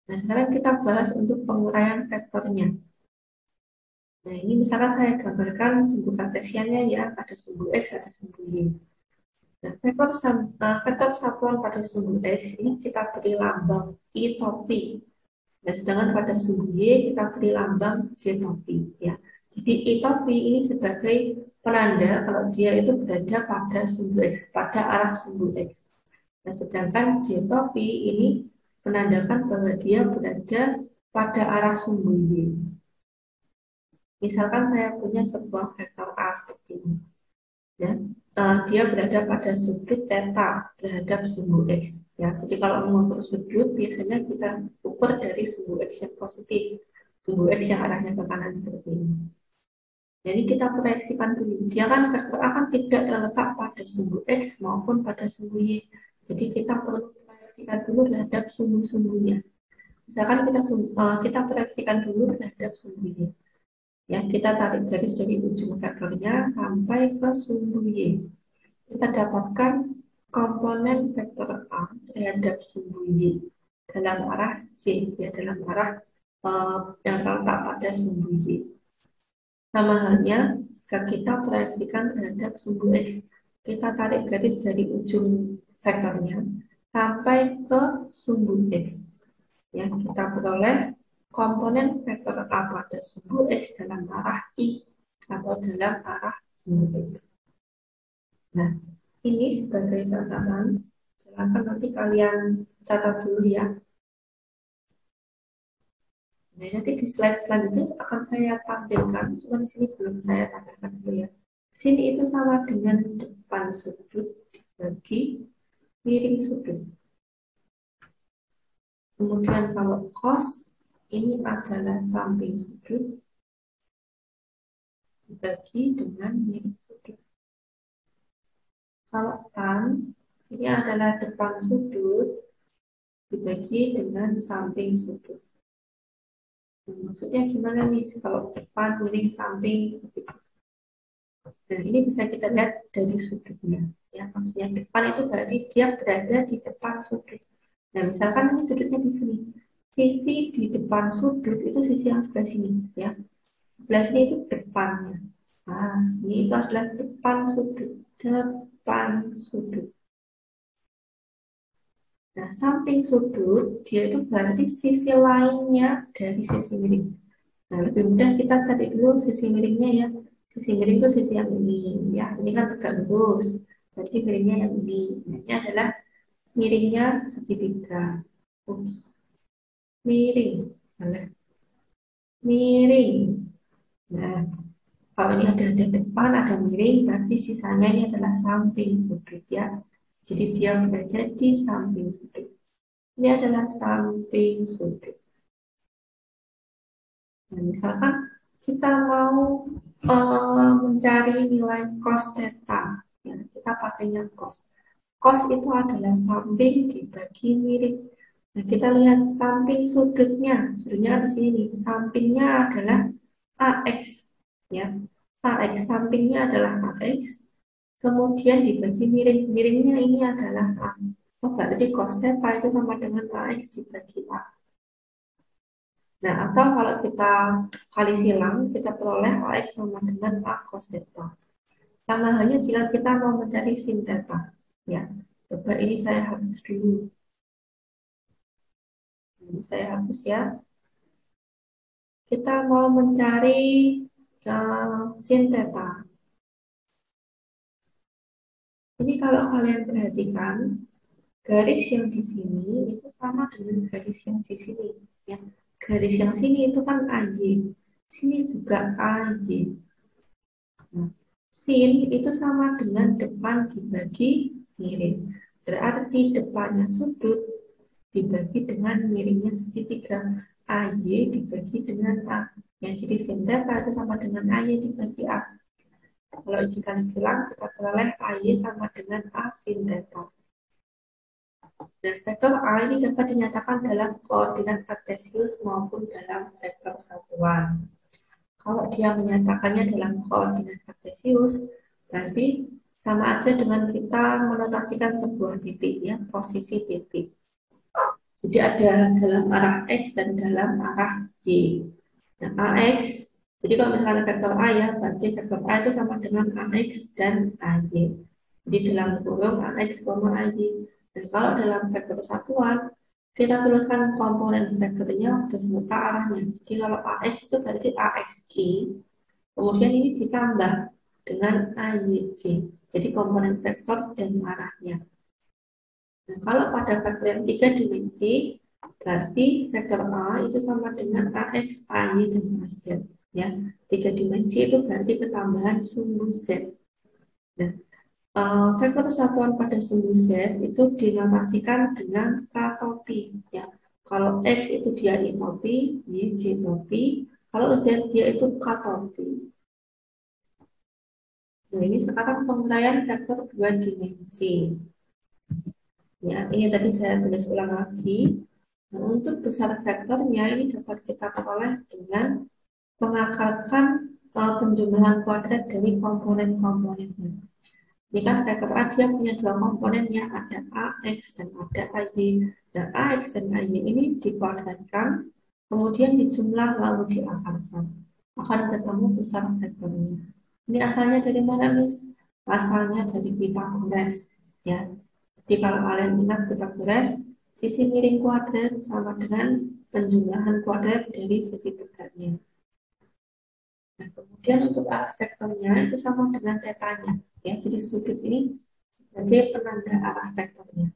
Nah, sekarang kita bahas untuk penguraian vektornya. Nah, ini misalkan saya gambarkan sumbu kartesiannya ya, ada sumbu X, ada sumbu Y. Nah, vektor satuan pada sumbu X ini kita beri lambang I topi. Nah, sedangkan pada sumbu Y kita beri lambang J topi ya. Jadi I topi ini sebagai penanda kalau dia itu berada pada sumbu X, pada arah sumbu X. Nah, sedangkan J topi ini menandakan bahwa dia berada pada arah sumbu Y. Misalkan saya punya sebuah vektor A seperti ini. Ya, dia berada pada sudut theta terhadap sumbu X. Ya, jadi kalau mengukur sudut, biasanya kita ukur dari sumbu X yang positif, sumbu X yang arahnya ke kanan seperti ini. Jadi kita proyeksikan dulu. Dia kan vektor A kan tidak terletak pada sumbu X maupun pada sumbu Y. Jadi kita perlu proyeksikan dulu terhadap sumbu-sumbunya. Misalkan kita proyeksikan dulu terhadap sumbu Y. Ya, kita tarik garis dari ujung vektornya sampai ke sumbu Y. Kita dapatkan komponen vektor A terhadap sumbu Y dalam arah J, ya dalam arah yang terletak pada sumbu Y. Sama halnya jika kita proyeksikan terhadap sumbu X, kita tarik garis dari ujung vektornya sampai ke sumbu X. Ya, kita peroleh komponen vektor A pada sumbu X dalam arah I atau dalam arah sumbu X. Nah, ini sebagai catatan, silakan nanti kalian catat dulu ya. Nah, nanti di slide selanjutnya akan saya tampilkan, cuma di sini belum saya tampilkan dulu ya. Sini itu sama dengan depan sudut dibagi miring sudut. Kemudian kalau cos, ini adalah samping sudut dibagi dengan miring sudut. Kalau tan, ini adalah depan sudut dibagi dengan samping sudut. Maksudnya gimana nih kalau depan, miring, samping gitu. Dan ini bisa kita lihat dari sudutnya. Ya, maksudnya depan itu berarti dia berada di depan sudut. Nah, misalkan ini sudutnya di sini. Sisi di depan sudut itu sisi yang sebelah sini, ya. Sebelah sini itu depannya. Nah, sini itu adalah depan sudut. Depan sudut. Nah, samping sudut, dia itu berarti sisi lainnya dari sisi miring. Nah, lebih mudah kita cari dulu sisi miringnya ya. Sisi miring itu sisi yang ini, ya. Ini kan tegak lurus. Berarti miringnya yang ini. Nah, ini adalah miringnya segitiga. Ups. Miring. Nah, miring. Nah, kalau ini ada depan, ada miring, berarti sisanya ini adalah samping sudut ya. Jadi dia berada di samping sudut. Ini adalah samping sudut. Nah, misalkan kita mau mencari nilai cos theta, ya, kita pakainya cos. Cos itu adalah samping dibagi miring. Nah, kita lihat samping sudutnya. Sudutnya di sini. Sampingnya adalah AX. Ya. AX sampingnya adalah AX. Kemudian dibagi miring. Miringnya ini adalah A. Oh, berarti cos theta itu sama dengan AX dibagi A. Nah, atau kalau kita kali silang, kita peroleh AX sama dengan A cos theta. Sama halnya jika kita mau mencari sin theta. Ya, coba ini saya hapus dulu. Ini saya hapus ya. Kita mau mencari sin theta. Ini kalau kalian perhatikan, garis yang di sini itu sama dengan garis yang di sini. Ya, garis yang sini itu kan AY. Sini juga AY. Nah, sin itu sama dengan depan dibagi miring. Berarti depannya sudut dibagi dengan miringnya segitiga. AY dibagi dengan A. Yang jadi sin theta itu sama dengan AY dibagi A. Kalau dikali silang, kita peroleh AY sama dengan A sin theta. Dan vektor A ini dapat dinyatakan dalam koordinat kartesius maupun dalam vektor satuan. Kalau dia menyatakannya dalam koordinat kartesius, berarti sama aja dengan kita menotasikan sebuah titik, ya, posisi titik. Jadi ada dalam arah X dan dalam arah Y. Nah, AX, jadi kalau misalnya vektor A ya, berarti vektor A itu sama dengan AX dan AY. Jadi dalam kurung AX, AY. Dan kalau dalam vektor satuan, kita tuliskan komponen vektornya beserta arahnya. Jadi kalau AX itu berarti AXI, kemudian ini ditambah dengan AYJ. Jadi komponen vektor dan arahnya. Nah, kalau pada vektor yang 3 dimensi, berarti vektor A itu sama dengan AX, AY, dan AZ. Ya, 3 dimensi itu berarti ketambahan sumbu Z. Nah, vektor satuan pada sumbu Z itu dinotasikan dengan K topi. Ya, kalau X itu dia I topi, Y, J topi. Kalau Z dia itu K topi. Nah, ini sekarang penguraian vektor 2 dimensi. Ya, ini tadi saya tulis ulang lagi. Nah, untuk besar vektornya ini dapat kita peroleh dengan mengakarkan penjumlahan kuadrat dari komponen-komponennya. Ini kan vektor A dia punya dua komponen ya, ada AX dan ada AY. Dan AX dan AY ini dikuadratkan, kemudian dijumlah lalu diakarkan. Akan ketemu besar vektornya. Ini asalnya dari mana, Miss? Asalnya dari Pythagoras. Ya. Jadi kalau kalian ingat Pythagoras, sisi miring kuadrat sama dengan penjumlahan kuadrat dari sisi tegaknya. Nah, kemudian untuk arah vektornya itu sama dengan tetanya. Ya, jadi sudut ini sebagai penanda arah vektornya.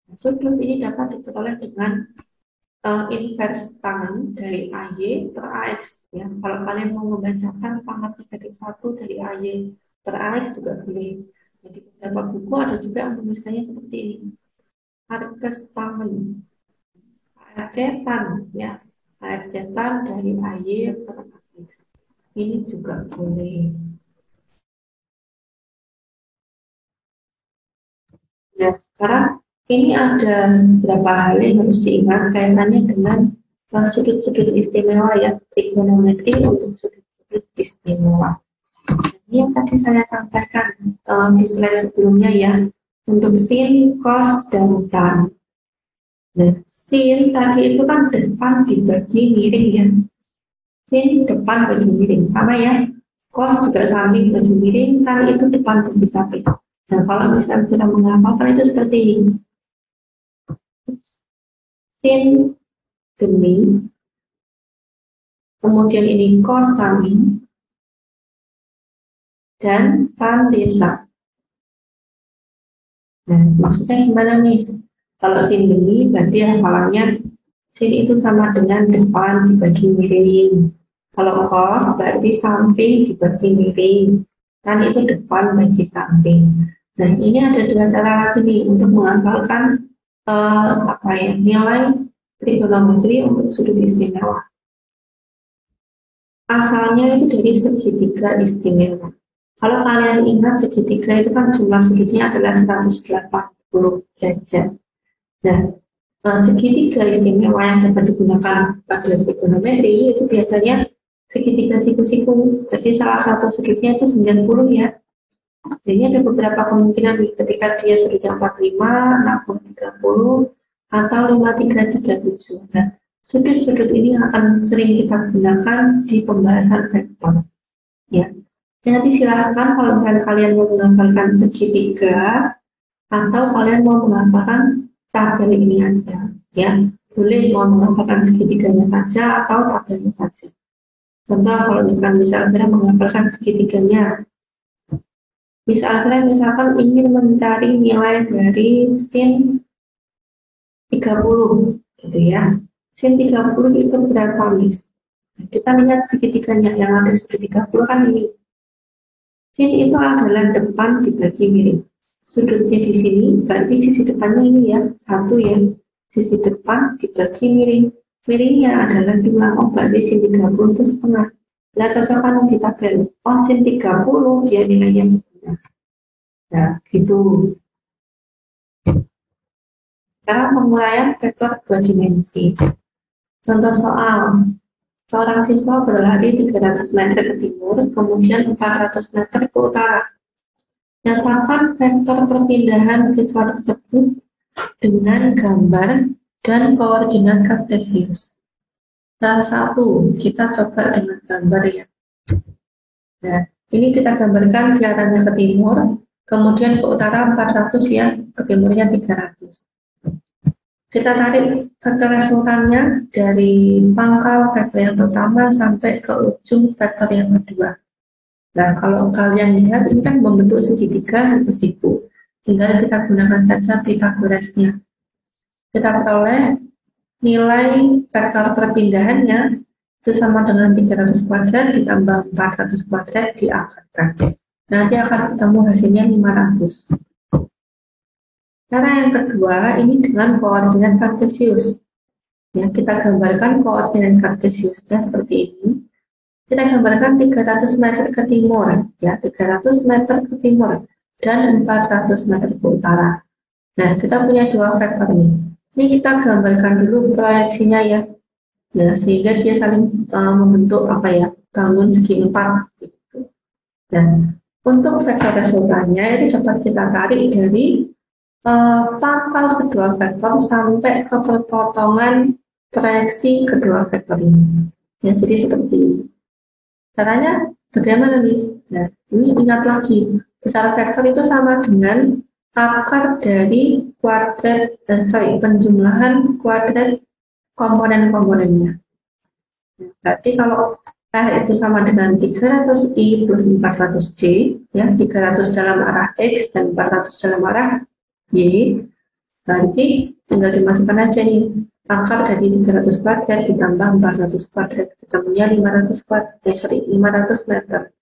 Nah, sudut ini dapat diperoleh dengan inverse tangan dari AY per AX. Ya, kalau kalian mau membacakan pangkat negatif 1 dari AY per AX juga boleh. Jadi beberapa buku ada juga yang menuliskannya seperti ini. Arcus tangan, cetan, ya, cetan dari AY per AX. Ini juga boleh. Nah, sekarang ini ada beberapa hal yang harus diingat kaitannya dengan sudut-sudut istimewa ya, trigonometri untuk sudut-sudut istimewa. Ini yang tadi saya sampaikan di slide sebelumnya ya, untuk sin, cos, dan tan. Nah, sin tadi itu kan depan dibagi miring ya. Sin depan bagi miring, sama ya. Cos juga samping bagi miring, tan itu depan bagi samping. Nah, kalau misalnya kita menghafalkan itu seperti ini. Sin geni, kemudian ini cos samping, dan tan desa. Nah, maksudnya gimana, Miss? Kalau sin geni, berarti hafalannya sin itu sama dengan depan dibagi miring. Kalau cos, berarti samping dibagi miring. Tan itu depan bagi samping. Nah, ini ada dua cara lagi nih untuk menghafalkan nilai trigonometri untuk sudut istimewa. Asalnya itu dari segitiga istimewa. Kalau kalian ingat segitiga itu kan jumlah sudutnya adalah 180 derajat. Nah, segitiga istimewa yang dapat digunakan pada trigonometri itu biasanya segitiga siku-siku. Jadi salah satu sudutnya itu 90 ya. Jadi ada beberapa kemungkinan ketika dia sudutnya 45, 60, 30, atau 5337. Nah, sudut-sudut ini akan sering kita gunakan di pembahasan vektor. Ya. Nanti silahkan kalau misalnya kalian mau menghafalkan segitiga atau kalian mau menghafalkan tabel ini aja. Ya, boleh mau menghafalkan segitiganya saja atau tabelnya saja. Contoh kalau misalnya menghafalkan segitiganya. Misalkan ingin mencari nilai dari sin 30 gitu ya. Sin 30 itu berapa, Miss? Nah, kita lihat segitiganya yang ada segitiga 30 kan ini. Sin itu adalah depan dibagi miring. Sudutnya di sini, berarti sisi depannya ini ya, satu ya. Sisi depan dibagi miring. Miringnya adalah 2, oh berarti sin 30 itu setengah. Nah, cocokkan di tabel. Oh, sin 30 dia nilainya setengah. Nah, gitu. Sekarang penguraian vektor 2 dimensi. Contoh soal. Seorang siswa berlari 300 meter ke timur, kemudian 400 meter ke utara. Nyatakan vektor perpindahan siswa tersebut dengan gambar dan koordinat kartesius. Salah satu kita coba dengan gambar ya. Nah, ini kita gambarkan di arahnya ke timur, kemudian ke utara 400 ya, ke timurnya 300. Kita tarik vektor resultannya dari pangkal vektor yang pertama sampai ke ujung vektor yang kedua. Nah, kalau kalian lihat ini kan membentuk segitiga siku-siku. Tinggal kita gunakan saja Pythagorasnya. Kita peroleh nilai vektor perpindahannya itu sama dengan 300 kuadrat ditambah 400 kuadrat di akar braket. Nanti akan ketemu hasilnya 500. Cara yang kedua ini dengan koordinat kartesius. Ya, kita gambarkan koordinat kartesiusnya seperti ini. Kita gambarkan 300 meter ke timur, ya 300 meter ke timur dan 400 meter ke utara. Nah, kita punya dua vektor ini. Ini kita gambarkan dulu proyeksinya ya. Ya, sehingga dia saling membentuk apa ya, bangun segi 4 gitu. Dan untuk vektor resultannya itu dapat kita tarik dari pangkal kedua vektor sampai ke perpotongan proyeksi kedua vektor ini. Ya, jadi seperti ini. Caranya bagaimana nih? Nah, ini ingat lagi, besar vektor itu sama dengan akar dari kuadrat, penjumlahan kuadrat komponen-komponennya. Nah, berarti kalau R itu sama dengan 300I plus 400J, ya 300 dalam arah X dan 400 dalam arah Y, berarti tinggal dimasukkan aja nih. Akar dari 300 kuadrat ditambah 400 kuadrat ketemunya 500 meter.